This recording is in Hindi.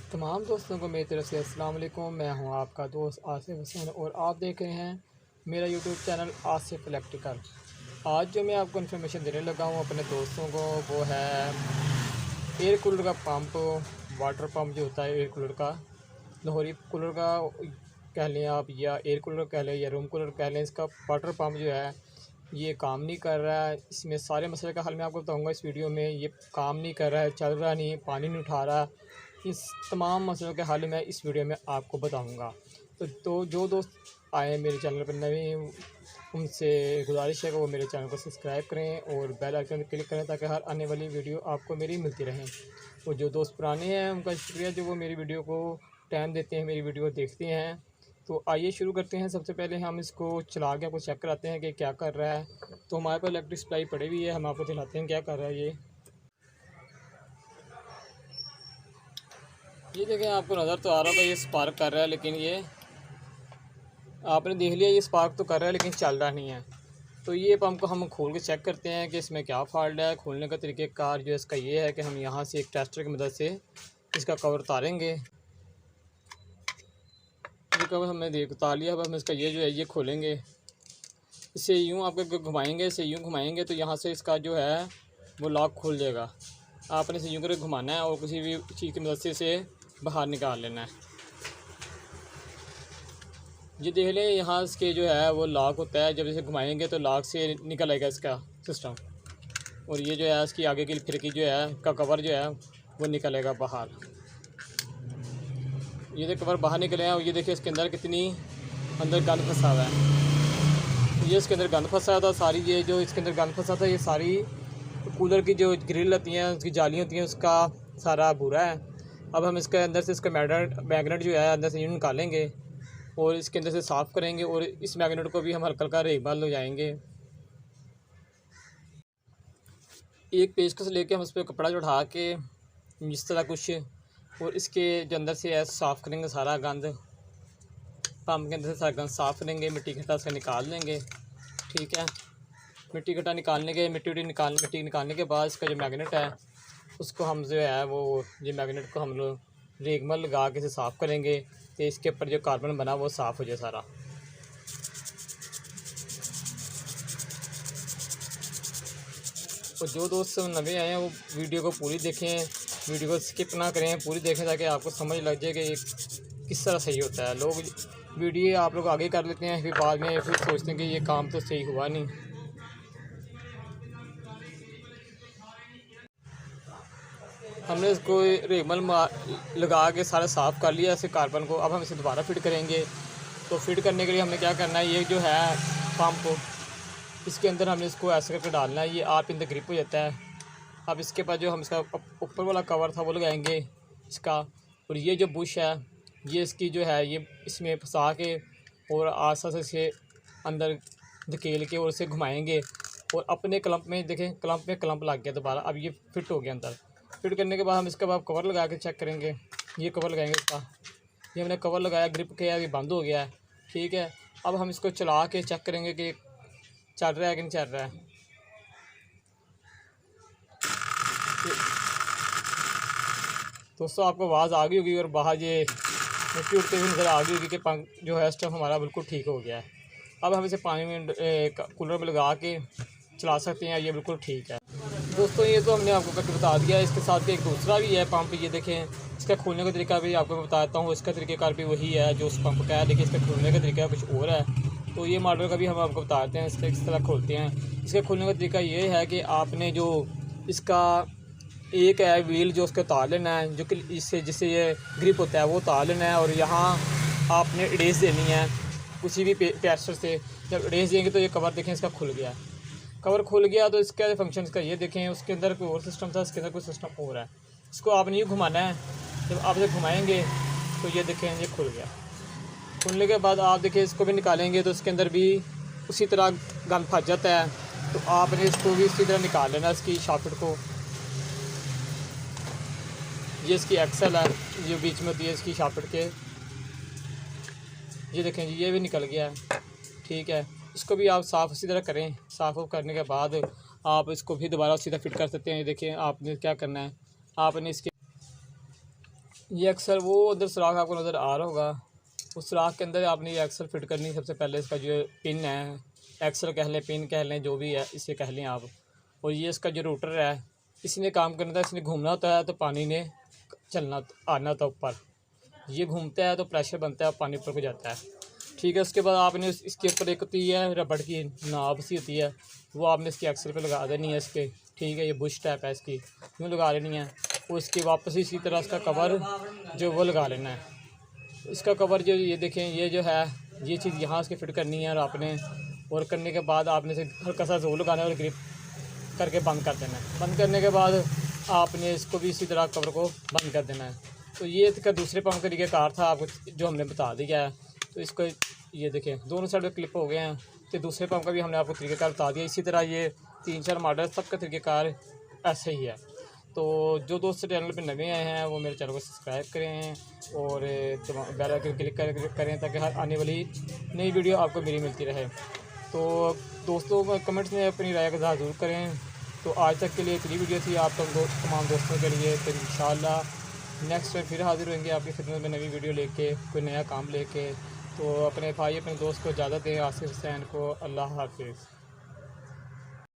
तमाम दोस्तों को मेरी तरफ से अस्सलाम वालेकुम। मैं हूं आपका दोस्त आसिफ हुसैन और आप देख रहे हैं मेरा यूट्यूब चैनल आसिफ इलेक्ट्रिकल। आज जो मैं आपको इन्फॉर्मेशन देने लगा हूं अपने दोस्तों को, वो है एयर कूलर का पंप, वाटर पंप जो होता है एयर कूलर का, लाहौरी कूलर का कह लें आप, या एयर कूलर कह लें या रूम कूलर कह लें। इसका वाटर पंप जो है ये काम नहीं कर रहा है। इसमें सारे मसले का हल मैं आपको बताऊंगा इस वीडियो में। ये काम नहीं कर रहा है, चल रहा नहीं, पानी नहीं उठा रहा। इस तमाम मसलों के हल मैं इस वीडियो में आपको बताऊंगा। तो जो दोस्त आए मेरे चैनल पर नए, उनसे गुजारिश है कि वो मेरे चैनल को सब्सक्राइब करें और बेल आइकन क्लिक करें ताकि हर आने वाली वीडियो आपको मेरी मिलती रहें। और जो दोस्त पुराने हैं उनका शुक्रिया जो वो मेरी वीडियो को टाइम देते हैं, मेरी वीडियो देखते हैं। तो आइए शुरू करते हैं। सबसे पहले हम इसको चला के आपको चेक कराते हैं कि क्या कर रहा है। तो हमारे पास इलेक्ट्रिक सप्लाई पड़ी हुई है, हम आपको दिखाते हैं क्या कर रहा है। ये देखें, आपको नज़र तो आ रहा होगा ये स्पार्क कर रहा है, लेकिन ये आपने देख लिया ये स्पार्क तो कर रहा है लेकिन चल रहा नहीं है। तो ये पंप को हम खोल के चेक करते हैं कि इसमें क्या फॉल्ट है। खोलने का तरीक़ेकार जो इसका ये है कि हम यहाँ से एक टेस्टर की मदद से इसका कवर उतारेंगे। ये कवर हमने उतार लिया। अब हम इसका ये जो है ये खोलेंगे। इसे यूँ आपको घुमाएंगे, इसे यूँ घुमाएंगे तो यहाँ से इसका जो है वो लॉक खुल जाएगा। आपने इसे यूँ करके घुमाना है और किसी भी चीज़ की मदद से इसे बाहर निकाल लेना है। ये देख लें, यहाँ इसके जो है वो लॉक होता है। जब इसे घुमाएंगे तो लॉक से निकल आएगा इसका सिस्टम, और ये जो है इसकी आगे की खिड़की जो है का कवर जो है वो निकलेगा बाहर। ये तो कवर बाहर निकले हैं और ये देखिए इसके अंदर कितनी अंदर गंद फंसा हुआ है। ये इसके अंदर गंद फंसा था सारी। ये जो इसके अंदर गंद फंसा था ये सारी कूलर की जो ग्रिल होती हैं, उसकी जाली होती हैं, उसका सारा बुरा है। अब हम इसके अंदर से इसका मैग्नेट जो है अंदर से यूँ निकालेंगे और इसके अंदर से साफ़ करेंगे और इस मैग्नेट को भी हम हल्का हल्का रेगमाल हो जाएंगे। एक पेचकस लेके हम उस पर कपड़ा चढ़ा के इस तरह कुछ, और इसके जो अंदर से है साफ़ करेंगे सारा गंद। पंप के अंदर से सारा गंद साफ़ करेंगे, मिट्टी घटा से निकाल लेंगे। ठीक है, मिट्टी निकालने के बाद इसका जो मैग्नेट है उसको हम जो है वो ये मैग्नेट को हम लोग रेगमाल लगा के इसे साफ़ करेंगे तो इसके ऊपर जो कार्बन बना वो साफ़ हो जाए सारा। और जो दोस्त नए आए हैं वो वीडियो को पूरी देखें, वीडियो को स्किप ना करें, पूरी देखें ताकि आपको समझ लग जाए कि ये किस तरह सही होता है। लोग वीडियो आप लोग आगे कर लेते हैं, फिर बाद में फिर सोचते हैं कि ये काम तो सही हुआ नहीं। हमने इसको रेगमाल लगा के सारा साफ़ कर लिया इसे कार्बन को। अब हम इसे दोबारा फिट करेंगे। तो फिट करने के लिए हमने क्या करना है, ये जो है पंप इसके अंदर हमने इसको ऐसे करके डालना है। ये आप इन द ग्रिप हो जाता है। अब इसके बाद जो हम इसका ऊपर वाला कवर था वो लगाएंगे इसका, और ये जो बुश है ये इसकी जो है ये इसमें फंसा के और आस्ता से इसे अंदर धकेल के और इसे घुमाएंगे और अपने क्लम्प में देखें, क्लम्प में क्लम्प लग गया दोबारा। अब ये फिट हो गया अंदर। फिट करने के बाद हम इसके बाद कवर लगा के चेक करेंगे। ये कवर लगाएंगे इसका, ये हमने कवर लगाया, ग्रिप किया, ये बंद हो गया है। ठीक है, अब हम इसको चला के चेक करेंगे कि चल रहा है कि नहीं चल रहा है। दोस्तों आपको आवाज़ आ गई होगी और बाहर ये मिट्टी उड़ते हुए नज़र आ गई होगी कि पंप जो है स्टफ हमारा बिल्कुल ठीक हो गया है। अब हम इसे पानी में कूलर में लगा के चला सकते हैं, ये बिल्कुल ठीक है। दोस्तों ये तो हमने आपको करके बता दिया। इसके साथ एक दूसरा भी है पंप, ये देखें, इसका खोलने का तरीका भी आपको बताता हूँ। इसका तरीक़ेकार भी वही है जो उस पंप का है, लेकिन इसका खोलने का तरीका कुछ और है। तो ये मॉडल का भी हम आपको बताते हैं, इसका किस तरह खोलते हैं। इसका खोलने का तरीका ये है कि आपने जो इसका एक है व्हील जो उसका उतार लेना है, जो कि इससे जिससे ये ग्रिप होता है वो उतार लेना है, और यहाँ आपने इरेज देनी है किसी भी पेस्टर से। जब इरेज देंगे तो ये कवर देखें इसका खुल गया। कवर खुल गया तो इसका फंक्शन इसका ये देखें, उसके अंदर कोई और सिस्टम था, इसके अंदर कोई सिस्टम और है। इसको आपने यूँ घुमाना है। जब आप इसे घुमाएंगे तो ये देखें ये खुल गया। खुलने के बाद आप देखिए इसको भी निकालेंगे तो इसके अंदर भी उसी तरह गंद फंस जाता है। तो आपने इसको भी इसी तरह निकाल लेना, इसकी शाफ्ट को। ये इसकी एक्सल है जो बीच में होती है इसकी शाफ्ट के, ये देखें जी ये भी निकल गया है। ठीक है, इसको भी आप साफ़ इसी तरह करें। साफ़ करने के बाद आप इसको भी दोबारा उसी तरह फिट कर सकते हैं। ये देखिए आपने क्या करना है, आपने इसके ये एक्सल वो उधर सुराख आपको नज़र आ रहा होगा, उस सुराख के अंदर आपने ये एक्सल फिट करनी। सबसे पहले इसका जो पिन है, एक्सल कह लें, पिन कह लें, जो भी है इसे कह लें आप। और ये इसका जो रोटर है, इसने काम करना था, इसने घूमना होता है तो पानी ने चलना आना था ऊपर, ये घूमता है तो प्रेशर बनता है, पानी ऊपर को जाता है। ठीक है, उसके बाद आपने इसके ऊपर एक होती है रबड़ की नाब सी होती है, वो आपने इसके एक्सल पे लगा देनी है इसके। ठीक है, ये बुश टाइप है इसकी, यूँ लगा लेनी है। और इसके वापस इसी तरह इसका कवर जो वो लगा लेना है। इसका कवर जो ये देखें, ये जो है ये चीज़ यहाँ इसके फिट करनी है, और आपने और करने के बाद आपने से हल्का सा जोर लगाना है और ग्रिप करके बंद कर देना है। बंद करने के बाद आपने इसको भी इसी तरह कवर को बंद कर देना है। तो ये इसका दूसरे पंप का तरीक़ाकार था आपको जो हमने बता दिया है। तो इसको ये देखें दोनों साइड क्लिप हो गए हैं, तो दूसरे पंप का भी हमने आपको तरीक़ाकार बता दिया। इसी तरह ये 3-4 मॉडल सबका तरीक़ाकार ऐसे ही है। तो जो दोस्त चैनल पे नए आए हैं वो मेरे चैनल को सब्सक्राइब करें और बेल आइकन क्लिक करें ताकि हर आने वाली नई वीडियो आपको मेरी मिलती रहे। तो दोस्तों कमेंट्स में अपनी राय का ज़रूर करें। तो आज तक के लिए इतनी वीडियो थी आप तमाम दोस्तों के लिए। तो इंशाल्लाह नेक्स्ट टाइम फिर हाज़िर होंगे आपकी खिदमत में नई वीडियो लेके, कोई नया काम लेके। तो अपने भाई अपने दोस्त को इजाज़त दें, आसिफ हुसैन को। अल्लाह हाफिज़।